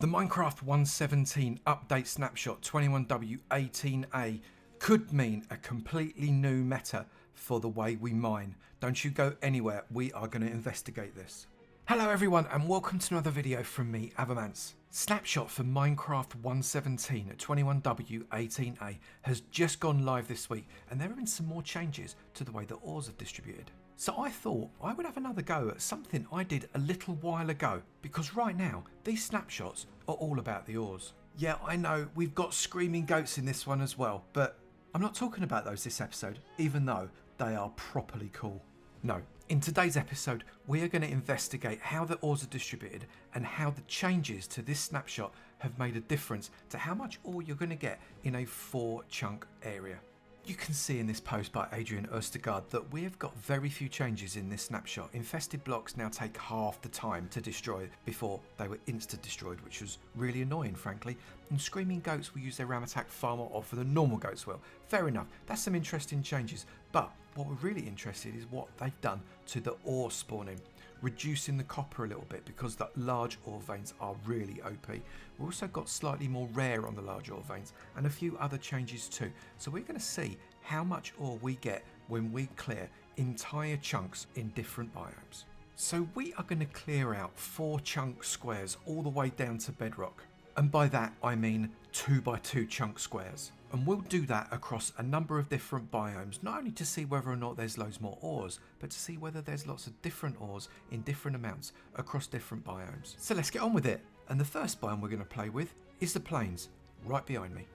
The Minecraft 1.17 update snapshot 21W18A could mean a completely new meta for the way we mine. Don't you go anywhere, we are going to investigate this. Hello everyone and welcome to another video from me, Avomance. Snapshot for Minecraft 1.17 at 21W18A has just gone live this week and there have been some more changes to the way the ores are distributed. So I thought I would have another go at something I did a little while ago, because right now these snapshots are all about the ores. Yeah, I know we've got screaming goats in this one as well, but I'm not talking about those this episode, even though they are properly cool. No, in today's episode we are going to investigate how the ores are distributed and how the changes to this snapshot have made a difference to how much ore you're going to get in a 4-chunk area. You can see in this post by Adrian Ostergaard that we have got very few changes in this snapshot. Infested blocks now take half the time to destroy before they were insta-destroyed, which was really annoying frankly. And screaming goats will use their ram attack far more often than normal goats will. Fair enough, that's some interesting changes, but what we're really interested in is what they've done to the ore spawning, reducing the copper a little bit because the large ore veins are really OP. We've also got slightly more rare on the large ore veins and a few other changes too. So we're going to see how much ore we get when we clear entire chunks in different biomes. So we are going to clear out 4 chunk squares all the way down to bedrock. And by that I mean 2x2 chunk squares. And we'll do that across a number of different biomes, not only to see whether or not there's loads more ores, but to see whether there's lots of different ores in different amounts across different biomes. So let's get on with it. And the first biome we're going to play with is the plains, right behind me.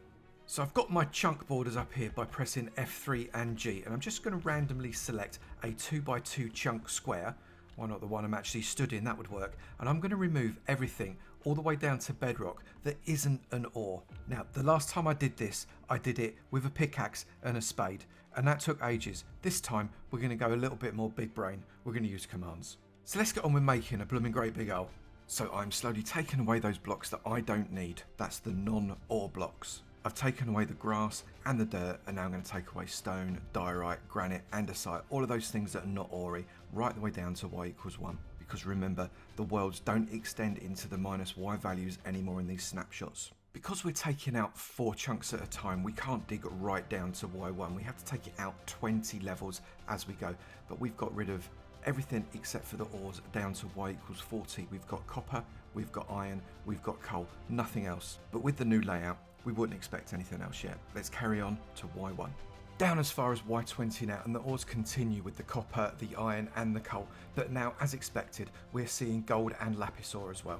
So I've got my chunk borders up here by pressing F3 and G, and I'm just going to randomly select a 2x2 chunk square. Why not the one I'm actually stood in? That would work. And I'm going to remove everything all the way down to bedrock that isn't an ore. Now, the last time I did this, I did it with a pickaxe and a spade, and that took ages. This time, we're going to go a little bit more big brain. We're going to use commands. So let's get on with making a blooming great big hole. So I'm slowly taking away those blocks that I don't need. That's the non-ore blocks. I've taken away the grass and the dirt, and now I'm going to take away stone, diorite, granite, andesite, all of those things that are not ore, right the way down to y=1. Because remember, the worlds don't extend into the -y values anymore in these snapshots. Because we're taking out 4 chunks at a time, we can't dig right down to y1. We have to take it out 20 levels as we go. But we've got rid of everything except for the ores down to y=40. We've got copper, we've got iron, we've got coal, nothing else. But with the new layout, we wouldn't expect anything else yet. Let's carry on to y1. Down as far as y20 now, and the ores continue with the copper, the iron and the coal. But now, as expected, we're seeing gold and lapis ore as well.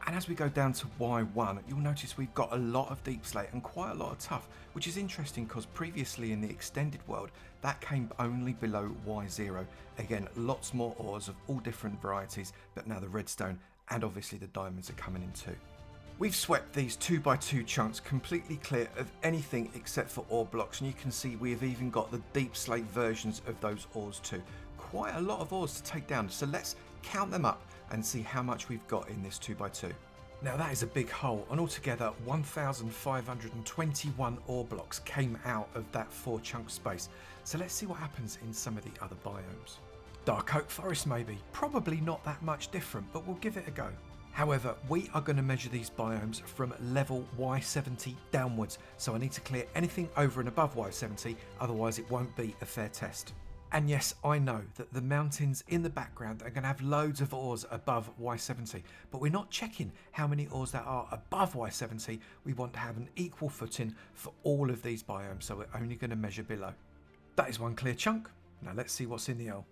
And as we go down to y1, you'll notice we've got a lot of deep slate and quite a lot of tuff, which is interesting because previously in the extended world, that came only below y0. Again, lots more ores of all different varieties, but now the redstone and obviously the diamonds are coming in too. We've swept these 2x2 chunks completely clear of anything except for ore blocks, and you can see we have even got the deep slate versions of those ores too. Quite a lot of ores to take down, so let's count them up and see how much we've got in this 2x2. Now that is a big hole, and altogether 1,521 ore blocks came out of that 4 chunk space. So let's see what happens in some of the other biomes. Dark oak forest maybe, probably not that much different, but we'll give it a go. However, we are going to measure these biomes from level y70 downwards, so I need to clear anything over and above y70, otherwise it won't be a fair test. And yes, I know that the mountains in the background are going to have loads of ores above y70, but we're not checking how many ores there are above y70. We want to have an equal footing for all of these biomes, so we're only going to measure below. That is one clear chunk. Now let's see what's in the hole.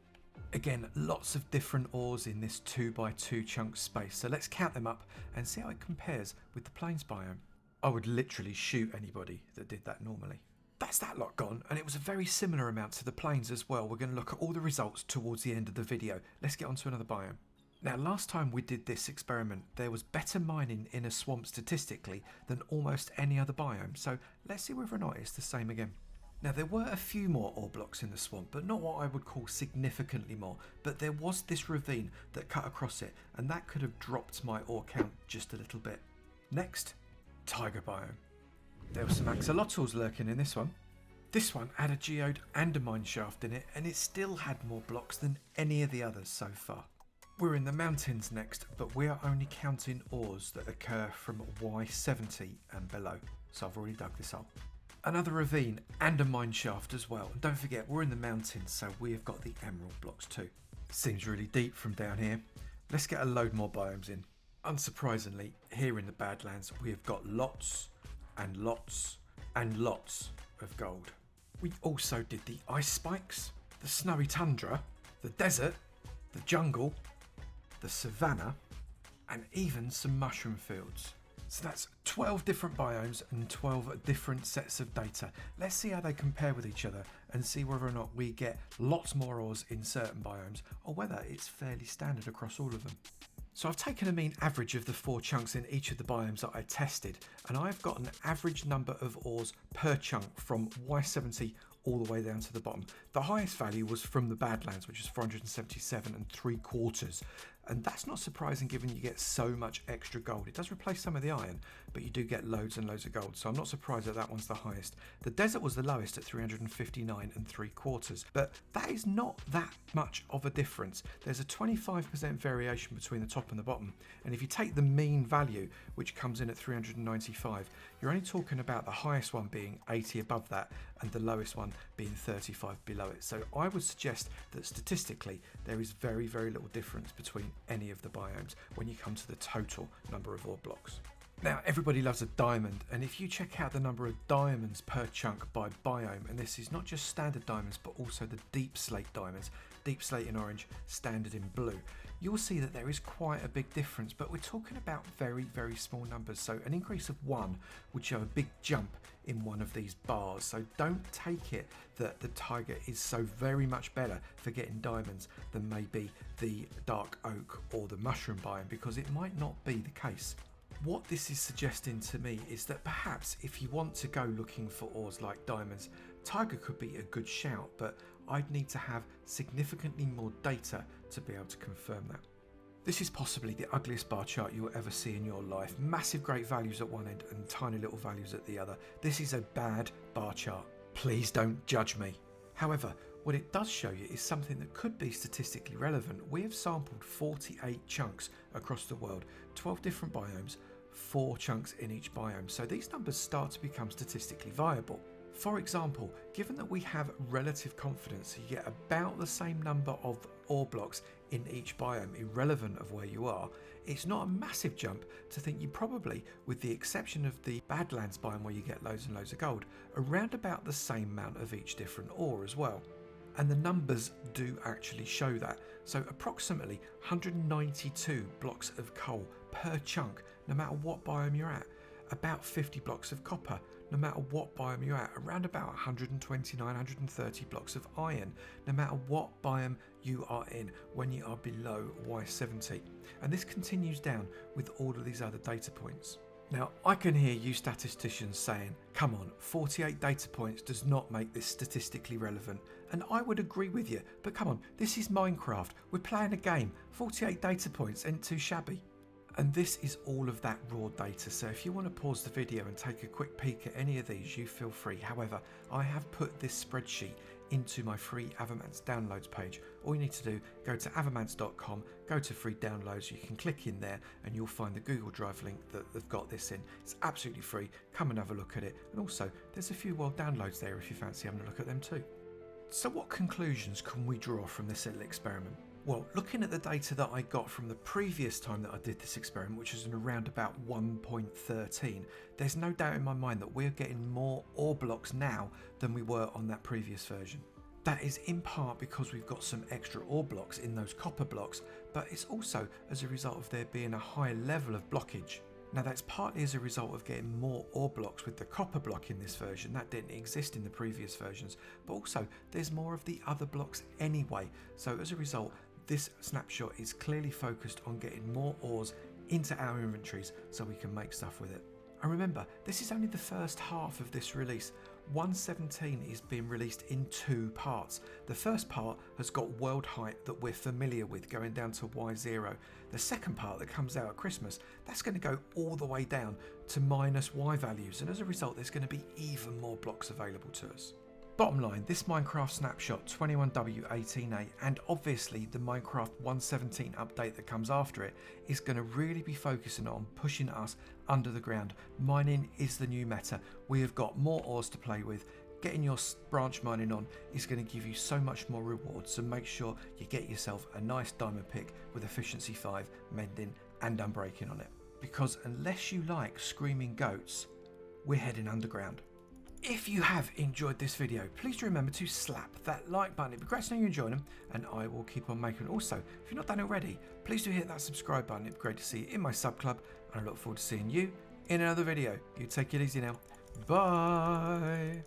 Again, lots of different ores in this 2x2 chunk space, so let's count them up and see how it compares with the plains biome. I would literally shoot anybody that did that normally. That's that lot gone, and it was a very similar amount to the plains as well. We're going to look at all the results towards the end of the video. Let's get on to another biome. Now, last time we did this experiment, there was better mining in a swamp statistically than almost any other biome, so let's see whether or not it's the same again. Now there were a few more ore blocks in the swamp, but not what I would call significantly more, but there was this ravine that cut across it, and that could have dropped my ore count just a little bit. Next, tiger biome. There were some axolotls lurking in this one. This one had a geode and a mine shaft in it, and it still had more blocks than any of the others so far. We're in the mountains next, but we are only counting ores that occur from Y70 and below. So I've already dug this hole. Another ravine and a mine shaft as well. And don't forget, we're in the mountains, so we have got the emerald blocks too. Seems really deep from down here. Let's get a load more biomes in. Unsurprisingly, here in the Badlands, we have got lots and lots and lots of gold. We also did the ice spikes, the snowy tundra, the desert, the jungle, the savannah, and even some mushroom fields. So that's 12 different biomes and 12 different sets of data. Let's see how they compare with each other and see whether or not we get lots more ores in certain biomes or whether it's fairly standard across all of them. So I've taken a mean average of the 4 chunks in each of the biomes that I tested, and I've got an average number of ores per chunk from Y70 all the way down to the bottom. The highest value was from the Badlands, which is 477 and 3/4. And that's not surprising given you get so much extra gold. It does replace some of the iron, but you do get loads and loads of gold. So I'm not surprised that that one's the highest. The desert was the lowest at 359 and 3/4. But that is not that much of a difference. There's a 25% variation between the top and the bottom. And if you take the mean value, which comes in at 395, you're only talking about the highest one being 80 above that and the lowest one being 35 below it. So I would suggest that statistically there is very, very little difference between any of the biomes when you come to the total number of ore blocks. Now, everybody loves a diamond, and if you check out the number of diamonds per chunk by biome, and this is not just standard diamonds but also the deep slate diamonds, deep slate in orange, standard in blue, you'll see that there is quite a big difference, but we're talking about very, very small numbers. So an increase of 1 would show a big jump in one of these bars. So don't take it that the tiger is so very much better for getting diamonds than maybe the dark oak or the mushroom biome, because it might not be the case. What this is suggesting to me is that perhaps if you want to go looking for ores like diamonds, tiger could be a good shout, but I'd need to have significantly more data to be able to confirm that. This is possibly the ugliest bar chart you'll ever see in your life. Massive great values at one end and tiny little values at the other. This is a bad bar chart. Please don't judge me. However, what it does show you is something that could be statistically relevant. We have sampled 48 chunks across the world, 12 different biomes, 4 chunks in each biome. So these numbers start to become statistically viable. For example, given that we have relative confidence you get about the same number of ore blocks in each biome, irrelevant of where you are, it's not a massive jump to think you probably, with the exception of the Badlands biome where you get loads and loads of gold, around about the same amount of each different ore as well. And the numbers do actually show that. So approximately 192 blocks of coal per chunk, no matter what biome you're at. About 50 blocks of copper, no matter what biome you're at. Around about 129, 130 blocks of iron, no matter what biome you are in when you are below Y70. And this continues down with all of these other data points. Now, I can hear you statisticians saying, come on, 48 data points does not make this statistically relevant. And I would agree with you, but come on, this is Minecraft. We're playing a game. 48 data points ain't too shabby. And this is all of that raw data, so if you want to pause the video and take a quick peek at any of these, you feel free. However, I have put this spreadsheet into my free Avomance downloads page. All you need to do, go to avomance.com, go to free downloads, you can click in there and you'll find the Google Drive link that they've got this in. It's absolutely free, come and have a look at it, and also there's a few world downloads there if you fancy having a look at them too. So what conclusions can we draw from this little experiment? Well, looking at the data that I got from the previous time that I did this experiment, which was in around about 1.13, there's no doubt in my mind that we're getting more ore blocks now than we were on that previous version. That is in part because we've got some extra ore blocks in those copper blocks, but it's also as a result of there being a high level of blockage. Now that's partly as a result of getting more ore blocks with the copper block in this version. That didn't exist in the previous versions, but also there's more of the other blocks anyway. So as a result, this snapshot is clearly focused on getting more ores into our inventories so we can make stuff with it. And remember, this is only the first half of this release. 1.17 is being released in 2 parts. The first part has got world height that we're familiar with going down to Y0. The second part that comes out at Christmas, that's going to go all the way down to minus Y values, and as a result there's going to be even more blocks available to us. Bottom line, this Minecraft Snapshot 21W18A and obviously the Minecraft 1.17 update that comes after it is going to really be focusing on pushing us under the ground. Mining is the new meta. We have got more ores to play with. Getting your branch mining on is going to give you so much more rewards, so make sure you get yourself a nice diamond pick with efficiency 5, mending and unbreaking on it. Because unless you like screaming goats, we're heading underground. If you have enjoyed this video, please do remember to slap that like button. It'd be great to know you're enjoying them, and I will keep on making them. Also, if you're not done already, please do hit that subscribe button. It'd be great to see you in my sub club, and I look forward to seeing you in another video. You take it easy now. Bye.